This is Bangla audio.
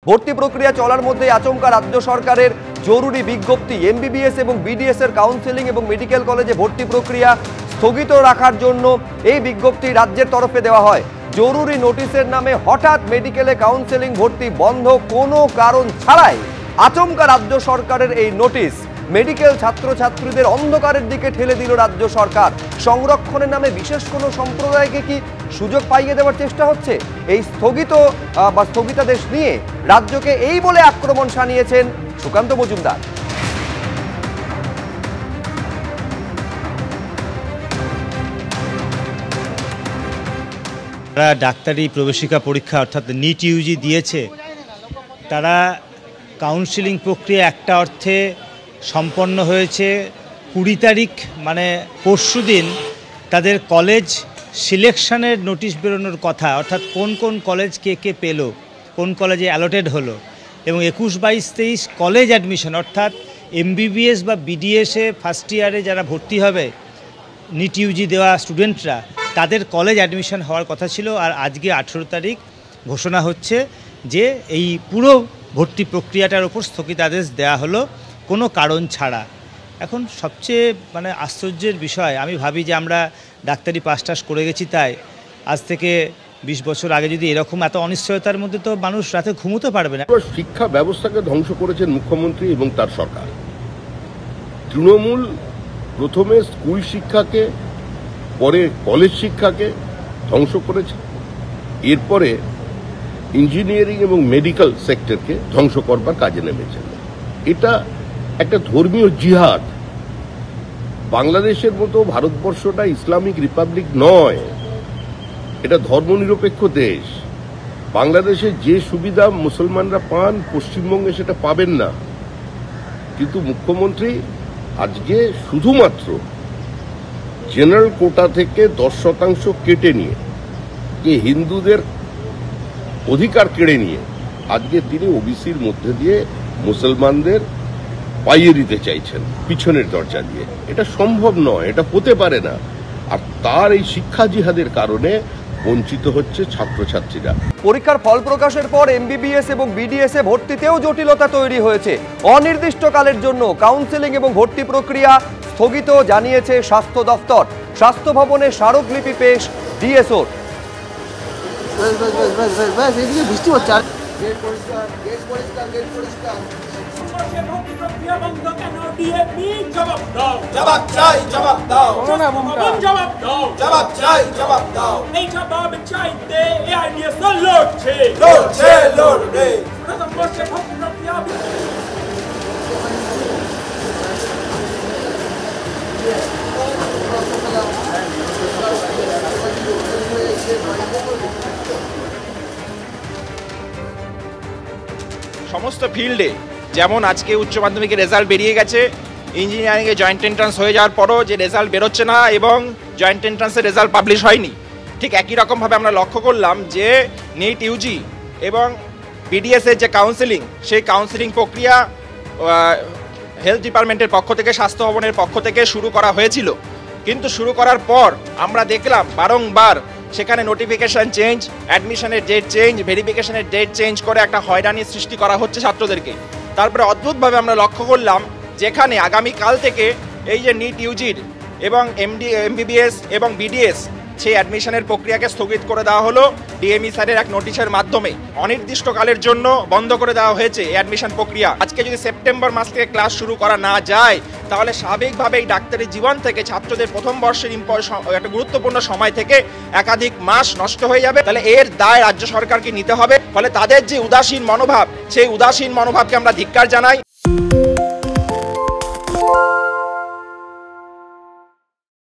ভর্তি প্রক্রিয়া চলার মধ্যে আচমকা রাজ্য সরকারের জরুরি বিজ্ঞপ্তি। এমবিবিএস এবং বিডিএস এর কাউন্সেলিং এবং মেডিকেল কলেজে ভর্তি প্রক্রিয়া স্থগিত রাখার জন্য এই বিজ্ঞপ্তি রাজ্যের তরফে দেওয়া হয়। জরুরি নোটিশের নামে হঠাৎ মেডিকেলে কাউন্সেলিং ভর্তি বন্ধ, কোনো কারণ ছাড়াই আচমকা রাজ্য সরকারের এই নোটিশ মেডিকেল ছাত্রছাত্রীদের অন্ধকারের দিকে ঠেলে দিল রাজ্য সরকার। সংরক্ষণের নামে বিশেষ কোনো সম্প্রদায়কে কি সুযোগ পাইয়ে দেওয়ার চেষ্টা হচ্ছে? এই স্থগিতাদেশ নিয়ে রাজ্যকে এই বলে আক্রমণ শানিয়েছেন সুকান্ত মজুমদার। যারা ডাক্তারি প্রবেশিকা পরীক্ষা অর্থাৎ নিট ইউজি দিয়েছে, তারা কাউন্সিলিং প্রক্রিয়া একটা অর্থে সম্পন্ন হয়েছে 20 তারিখ, মানে পরশু দিন তাদের কলেজ সিলেকশনের নোটিশ বেরোনোর কথা, অর্থাৎ কোন কোন কলেজ কে পেল, কোন কলেজে অ্যালটেড হলো, এবং 21, 22, 23 কলেজ অ্যাডমিশন অর্থাৎ এমবিবিএস বা বিডিএসে ফার্স্ট ইয়ারে যারা ভর্তি হবে নিট ইউজি দেওয়া স্টুডেন্টরা, তাদের কলেজ অ্যাডমিশন হওয়ার কথা ছিল। আর আজকে 18 তারিখ ঘোষণা হচ্ছে যে এই পুরো ভর্তি প্রক্রিয়াটার উপর স্থগিতাদেশ দেওয়া হলো কোনো কারণ ছাড়া। এখন সবচেয়ে আশ্চর্যের বিষয়, আমি ভাবি যে আমরা ডাক্তারি পাস টাস করে গেছি, তাই আজ থেকে 20 বছর আগে যদি এরকম এত অনিশ্চয়তার মধ্যে তো মানুষ রাতে ঘুমোতে পারবে না। শিক্ষা ব্যবস্থাকে ধ্বংস করেছেন মুখ্যমন্ত্রী এবং তার সরকার। তৃণমূল প্রথমে স্কুল শিক্ষাকে, পরে কলেজ শিক্ষাকে ধ্বংস করেছে, এরপরে ইঞ্জিনিয়ারিং এবং মেডিকেল সেক্টরকে ধ্বংস করবার কাজে নেমেছেন। এটা একটা ধর্মীয় জিহাদ। বাংলাদেশের মতো ভারতবর্ষটা ইসলামিক রিপাবলিক নয়, এটা ধর্মনিরপেক্ষ দেশ। বাংলাদেশে যে সুবিধা মুসলমানরা পান, পশ্চিমবঙ্গে সেটা পাবেন না। কিন্তু মুখ্যমন্ত্রী আজকে শুধুমাত্র জেনারেল কোটা থেকে 10% কেটে নিয়ে, যে হিন্দুদের অধিকার কেড়ে নিয়ে, আজকে তিনি ওবিসির মধ্যে দিয়ে মুসলমানদের পাইয়ে দিতে চাইছেন পিছনের দরজা দিয়ে। এটা সম্ভব নয়, এটা হতে পারে না। আর তার এই শিক্ষা জিহাদের কারণে বঞ্চিত হচ্ছে ছাত্রছাত্রীরা। পরীক্ষার ফল প্রকাশের পর এমবিবিএস এবং বিডিএস এ ভর্তিতেও জটিলতা তৈরি হয়েছে। অনির্দিষ্টকালের জন্য কাউন্সেলিং এবং ভর্তি প্রক্রিয়া স্থগিত জানিয়েছে স্বাস্থ্য দফতর। স্বাস্থ্য ভবনে স্মারকলিপি পেশ ডিএসওর। বৃষ্টি হচ্ছে। জবাব চাই, জবাব দাও, জবাব দাও, জবাব চাই, জবাব দাও। এই জবাব চাইতে এআইডিএস লড়ছে, লড়ছে, লড়বে। সমস্ত ফিল্ডে, যেমন আজকে উচ্চ মাধ্যমিকের রেজাল্ট বেরিয়ে গেছে, ইঞ্জিনিয়ারিংয়ে জয়েন্ট এন্ট্রান্স হয়ে যাওয়ার পরও যে রেজাল্ট বেরোচ্ছে না এবং জয়েন্ট এন্ট্রান্সের রেজাল্ট পাবলিশ হয়নি, ঠিক একই রকমভাবে আমরা লক্ষ্য করলাম যে নিট ইউজি এবং বিডিএসের যে কাউন্সেলিং, সেই কাউন্সেলিং প্রক্রিয়া হেলথ ডিপার্টমেন্টের পক্ষ থেকে, স্বাস্থ্য ভবনের পক্ষ থেকে শুরু করা হয়েছিল। কিন্তু শুরু করার পর আমরা দেখলাম বারংবার সেখানে নোটিফিকেশন চেঞ্জ, অ্যাডমিশনের ডেট চেঞ্জ, ভেরিফিকেশনের ডেট চেঞ্জ করে একটা হয়রানির সৃষ্টি করা হচ্ছে ছাত্রদেরকে। তারপরে অদ্ভুতভাবে আমরা লক্ষ্য করলাম যেখানে আগামীকাল থেকে এই যে নিট ইউজির এবং এমবিবিএস এবং বিডিএস, সেই অ্যাডমিশনের প্রক্রিয়াকে স্থগিত করে দেওয়া হলো ডিএমই স্যারের এক নোটিশের মাধ্যমে। অনির্দিষ্টকালের জন্য বন্ধ করে দেওয়া হয়েছে এই অ্যাডমিশন প্রক্রিয়া। আজকে যদি সেপ্টেম্বর মাস থেকে ক্লাস শুরু করা না যায়, তাহলে স্বাভাবিকভাবে এই ডাক্তারি জীবন থেকে ছাত্রদের প্রথম বর্ষের একটা গুরুত্বপূর্ণ সময় থেকে একাধিক মাস নষ্ট হয়ে যাবে। তাহলে এর দায় রাজ্য সরকারকে নিতে হবে। ফলে তাদের যে উদাসীন মনোভাব, সেই উদাসীন মনোভাবকে আমরা ধিক্কার জানাই।